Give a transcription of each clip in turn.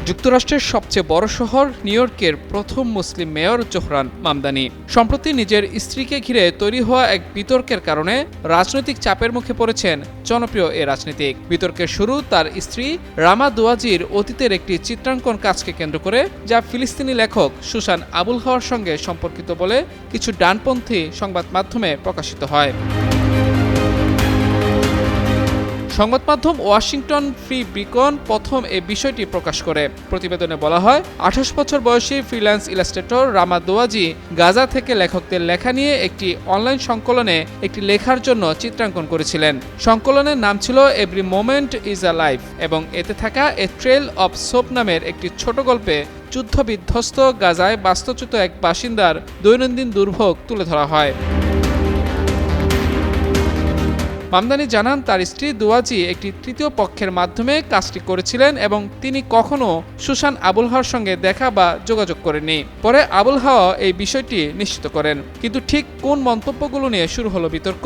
যুক্তরাষ্ট্রের সবচেয়ে বড় শহর নিউ ইয়র্কের প্রথম মুসলিম মেয়র জোহরান মামদানি সম্প্রতি নিজের স্ত্রীকে ঘিরে তৈরি হওয়া এক বিতর্কের কারণে রাজনৈতিক চাপের মুখে পড়েছেন জনপ্রিয় এ রাজনীতিক। বিতর্কের শুরু তার স্ত্রী রামা দুয়াজির অতীতের একটি চিত্রাঙ্কন কাজকে কেন্দ্র করে, যা ফিলিস্তিনি লেখক সুসান আবুল হাওয়ার সঙ্গে সম্পর্কিত বলে কিছু ডানপন্থী সংবাদ মাধ্যমে প্রকাশিত হয়। সংবাদ মাধ্যম ওয়াশিংটন ফ্রি বিকন প্রথম এ বিষয়টি প্রকাশ করে। প্রতিবেদনে বলা হয়, 28 বছর বয়সী ফ্রিল্যান্স ইলাস্ট্রেটর রামা দোয়াজি গাজা থেকে লেখকদের লেখা নিয়ে একটি অনলাইন সংকলনে একটি লেখার জন্য চিত্রাঙ্কন করেছিলেন। সংকলনের নাম ছিল every moment is a life এবং এতে থাকা এ ট্রেল অব সোপ নামের একটি ছোট গল্পে যুদ্ধ বিধ্বস্ত গাজায় বাস্তুচ্যুত এক বাসিন্দার দৈনন্দিন দুর্ভোগ তুলে ধরা হয়। মামদানি জানান, তার স্ত্রী দুয়াজি একটি তৃতীয় পক্ষের মাধ্যমে কাজটি করেছিলেন এবং তিনি কখনও সুসান আবুল হাওয়ার সঙ্গে দেখা বা যোগাযোগ করেননি। পরে আবুল হাওয়া এই বিষয়টি নিশ্চিত করেন। কিন্তু ঠিক কোন মন্তব্যগুলো নিয়ে শুরু হলো বিতর্ক?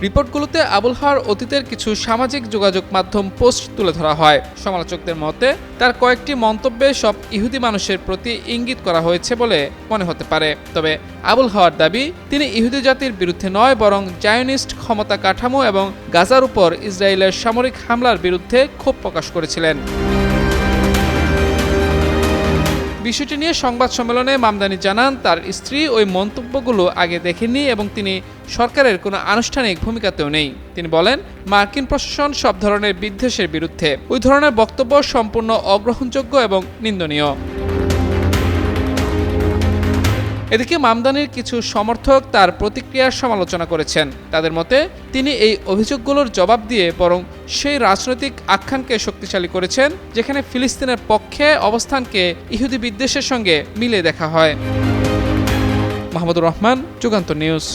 রিপোর্টগুলোতে আবুল হাওয়ার অতীতের কিছু সামাজিক যোগাযোগ মাধ্যম পোস্ট তুলে ধরা হয়। সমালোচকদের মতে তার কয়েকটি মন্তব্যে সব ইহুদি মানুষের প্রতি ইঙ্গিত করা হয়েছে বলে মনে হতে পারে। তবে আবুল হাওয়ার দাবি, তিনি ইহুদি জাতির বিরুদ্ধে নয়, বরং জায়নিস্ট ক্ষমতা কাঠামো এবং গাজার উপর ইসরায়েলের সামরিক হামলার বিরুদ্ধে ক্ষোভ প্রকাশ করেছিলেন। বিষয়টি নিয়ে সংবাদ সম্মেলনে মামদানি জানান, তার স্ত্রী ওই মন্তব্যগুলো আগে দেখেননি এবং তিনি সরকারের কোনো আনুষ্ঠানিক ভূমিকাতেও নেই। তিনি বলেন, মার্কিন প্রশাসন সব ধরনের বিদ্বেষের বিরুদ্ধে। ওই ধরনের বক্তব্য সম্পূর্ণ অগ্রহণযোগ্য এবং নিন্দনীয়। এদিকে মামদানির কিছু সমর্থক তার প্রতিক্রিয়ার সমালোচনা করেছেন। তাদের মতে তিনি এই অভিযোগগুলোর জবাব দিয়ে বরং সেই রাজনৈতিক আখ্যানকে শক্তিশালী করেছেন যেখানে ফিলিস্তিনের পক্ষে অবস্থানকে ইহুদি বিদ্বেষের সঙ্গে মিলিয়ে দেখা হয়। মাহমুদুর রহমান, যুগান্তর নিউজ।